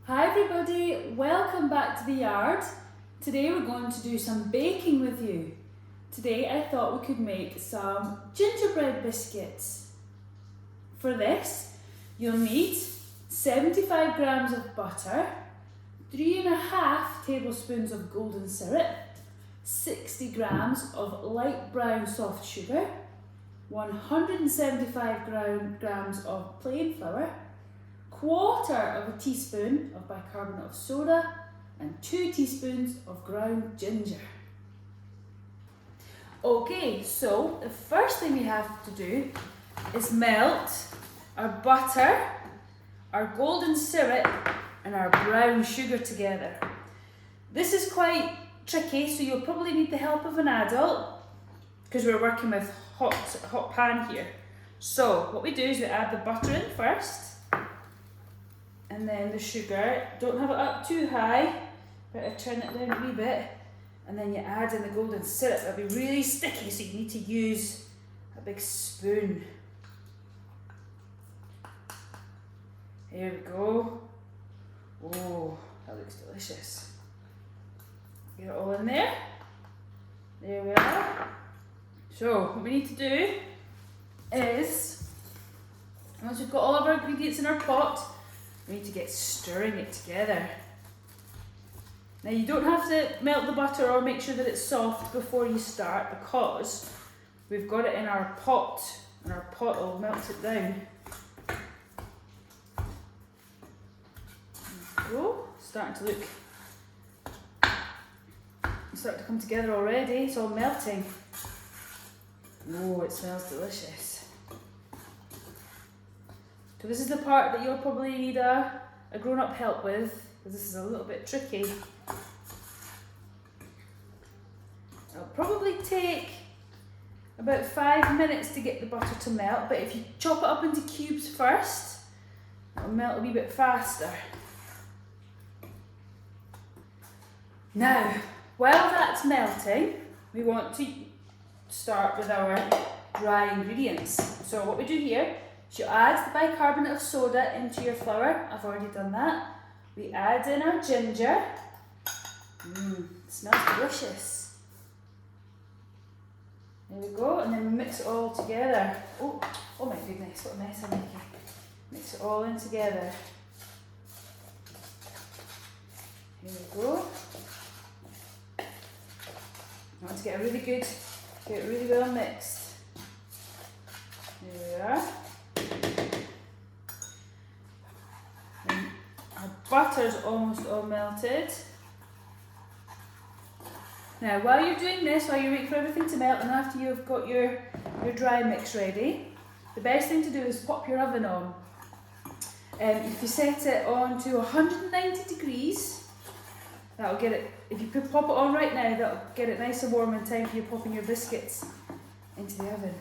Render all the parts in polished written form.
Hi everybody, welcome back to the yard. Today we're going to do some baking with you. Today I thought we could make some gingerbread biscuits. For this, you'll need 75 grams of butter, 3.5 tablespoons of golden syrup, 60 grams of light brown soft sugar, 175 grams of plain flour, 1/4 teaspoon of bicarbonate of soda and 2 teaspoons of ground ginger. Okay, so the first thing we have to do is melt our butter, our golden syrup and our brown sugar together. This is quite tricky, so you'll probably need the help of an adult because we're working with hot pan here. So what we do is we add the butter in first, and then the sugar. Don't have it up too high, better turn it down a wee bit, and then you add in the golden syrup. It'll be really sticky, so you need to use a big spoon. Here we go. Oh, that looks delicious. Get it all in there. There we are. So what we need to do is, once we've got all of our ingredients in our pot, we need to get stirring it together. Now you don't have to melt the butter or make sure that it's soft before you start, because we've got it in our pot and our pot will melt it down. There we go. Starting to look, it's starting to come together already. It's all melting. Oh, it smells delicious. So this is the part that you'll probably need a grown-up help with, because this is a little bit tricky. It'll probably take about 5 minutes to get the butter to melt, but if you chop it up into cubes first, it'll melt a wee bit faster. Now, while that's melting, we want to start with our dry ingredients. So what we do here is you add the bicarbonate of soda into your flour. I've already done that. We add in our ginger. It smells delicious. There we go, and then we mix it all together. Oh my goodness, what a mess I'm making. Mix it all in together. Here we go. I want to get it really well mixed. There we are. And our butter's almost all melted. Now, while you're doing this, while you're waiting for everything to melt, and after you've got your dry mix ready, the best thing to do is pop your oven on. If you set it on to 190 degrees, that'll get it, if you pop it on right now, that'll get it nice and warm in time for you popping your biscuits into the oven.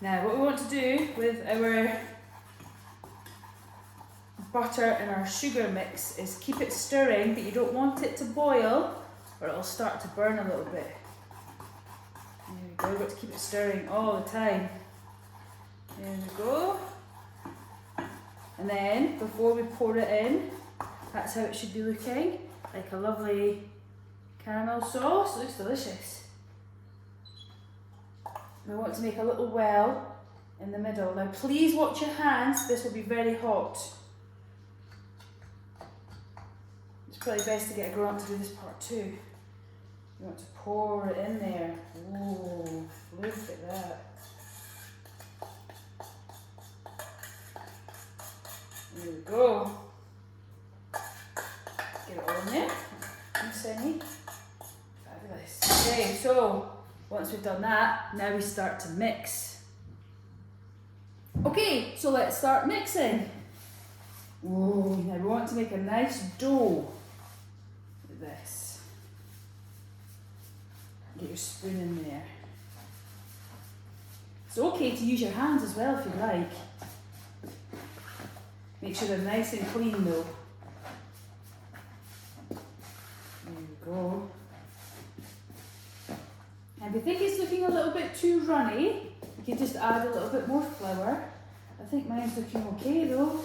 Now, what we want to do with our butter and our sugar mix is keep it stirring, but you don't want it to boil or it'll start to burn a little bit. There we go, we've got to keep it stirring all the time. There we go. And then, before we pour it in, that's how it should be looking, like a lovely caramel sauce. It looks delicious. We want to make a little well in the middle. Now please watch your hands, this will be very hot. It's probably best to get a grown-up to do this part too. You want to pour it in there. Oh, look at that. There we go. Get it all in there. Nice, Emmy. Fabulous. Okay, so once we've done that, now we start to mix. Okay, so let's start mixing. Oh, now we want to make a nice dough with this. Get your spoon in there. It's okay to use your hands as well if you like. Make sure they're nice and clean though. There we go. And if you think it's looking a little bit too runny, you can just add a little bit more flour. I think mine's looking okay though.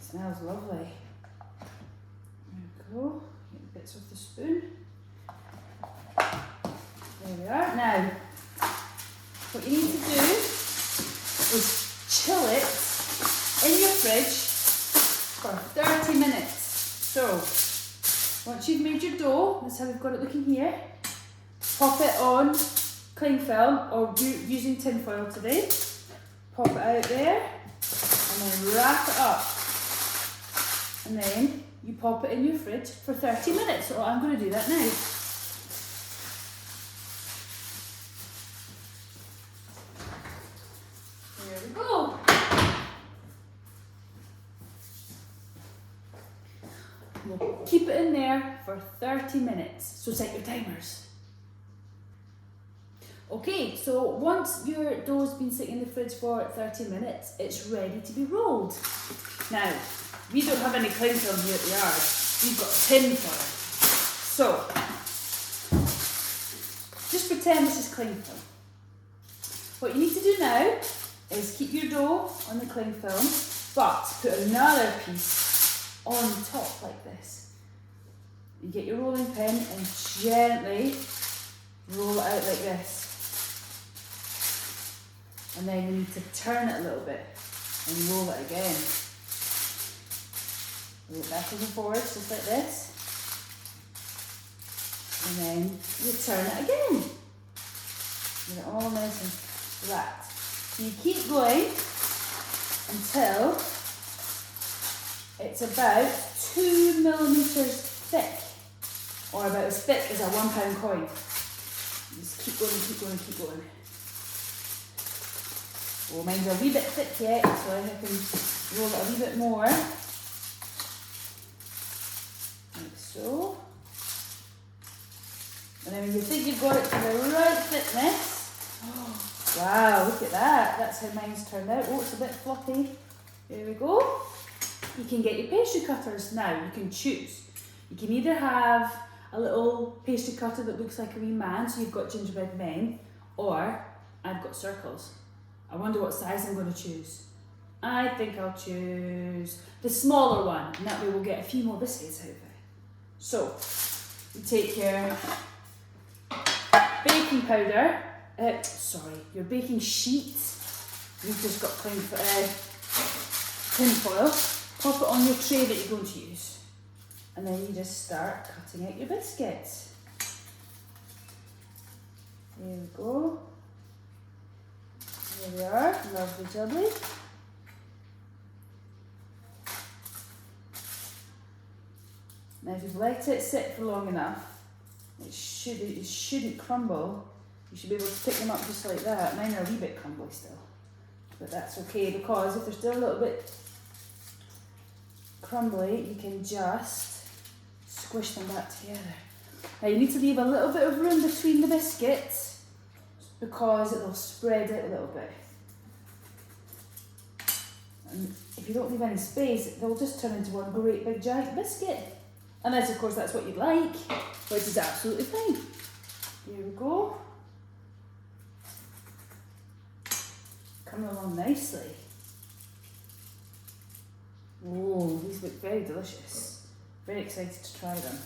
Smells lovely. There we go. Get bits of the spoon. There we are. Now, what you need to do is chill it in your fridge for 30 minutes. So, once you've made your dough, that's how we've got it looking here, pop it on cling film, or using tin foil today. Pop it out there, and then wrap it up. And then you pop it in your fridge for 30 minutes. So I'm going to do that now. There we go. We'll keep it in there for 30 minutes. So set your timers. Okay, so once your dough's been sitting in the fridge for 30 minutes, it's ready to be rolled. Now, we don't have any cling film here at the yard. We've got tin foil. So, just pretend this is cling film. What you need to do now is keep your dough on the cling film, but put another piece on top like this. You get your rolling pin and gently roll it out like this. And then you need to turn it a little bit and roll it again. Roll it backwards and forwards, just like this. And then you turn it again. Get it all nice and flat. So you keep going until it's about 2 millimeters thick, or about as thick as a £1 coin. Just keep going, keep going, keep going. Oh, mine's a wee bit thick yet, so I can roll it a wee bit more. Like so. And then when you think you've got it to the right thickness, oh, wow, look at that. That's how mine's turned out. Oh, it's a bit floppy. There we go. You can get your pastry cutters now. You can choose. You can either have a little pastry cutter that looks like a wee man, so you've got gingerbread men, or I've got circles. I wonder what size I'm going to choose. I think I'll choose the smaller one, and that way we'll get a few more biscuits out of it. So, you take your baking powder, your baking sheet, you've just got tin foil, pop it on your tray that you're going to use, and then you just start cutting out your biscuits. There we go. There we are, lovely jubbly. Now if you've let it sit for long enough, it shouldn't crumble. You should be able to pick them up just like that. Mine are a wee bit crumbly still, but that's okay, because if they're still a little bit crumbly, you can just squish them back together. Now you need to leave a little bit of room between the biscuits, because it'll spread out a little bit. And if you don't leave any space, they'll just turn into one great big giant biscuit. Unless, of course, that's what you'd like, which is absolutely fine. Here we go. Coming along nicely. Oh, these look very delicious. Very excited to try them.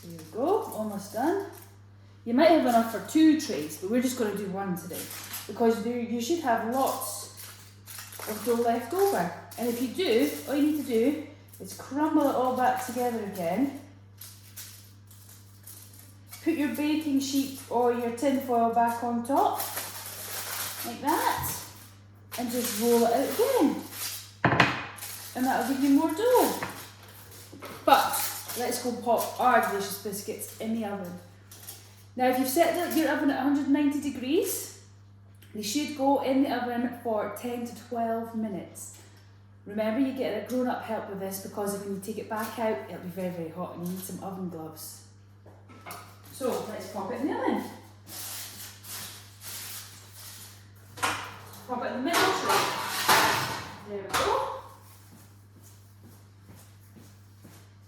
Here we go, almost done. You might have enough for 2 trays, but we're just going to do 1 today, because you should have lots of dough left over. And if you do, all you need to do is crumble it all back together again. Put your baking sheet or your tin foil back on top, like that, and just roll it out again. And that'll give you more dough. But let's go pop our delicious biscuits in the oven. Now, if you've set your oven at 190 degrees, they should go in the oven for 10 to 12 minutes. Remember, you get a grown-up help with this, because when you take it back out, it'll be very, very hot and you need some oven gloves. So, let's pop it in the oven. Pop it in the middle tray. There we go.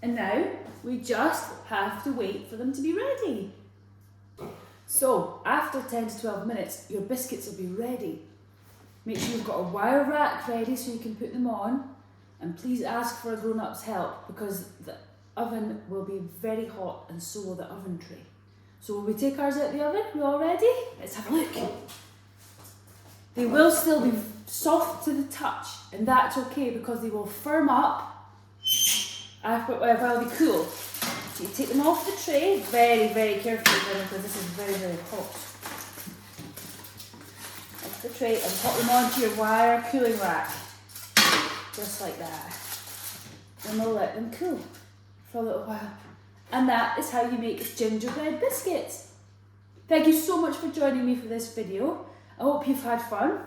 And now, we just have to wait for them to be ready. So, after 10 to 12 minutes, your biscuits will be ready. Make sure you've got a wire rack ready so you can put them on, and please ask for a grown-up's help because the oven will be very hot and so will the oven tray. So will we take ours out the oven? We all ready? Let's have a look. They will still be soft to the touch, and that's okay because they will firm up while they cool. So you take them off the tray, very carefully because this is very hot. Off the tray and pop them onto your wire cooling rack. Just like that. And we'll let them cool for a little while. And that is how you make gingerbread biscuits. Thank you so much for joining me for this video. I hope you've had fun.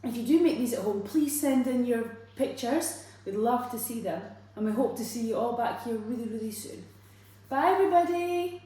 If you do make these at home, please send in your pictures. We'd love to see them. And we hope to see you all back here really soon. Bye everybody.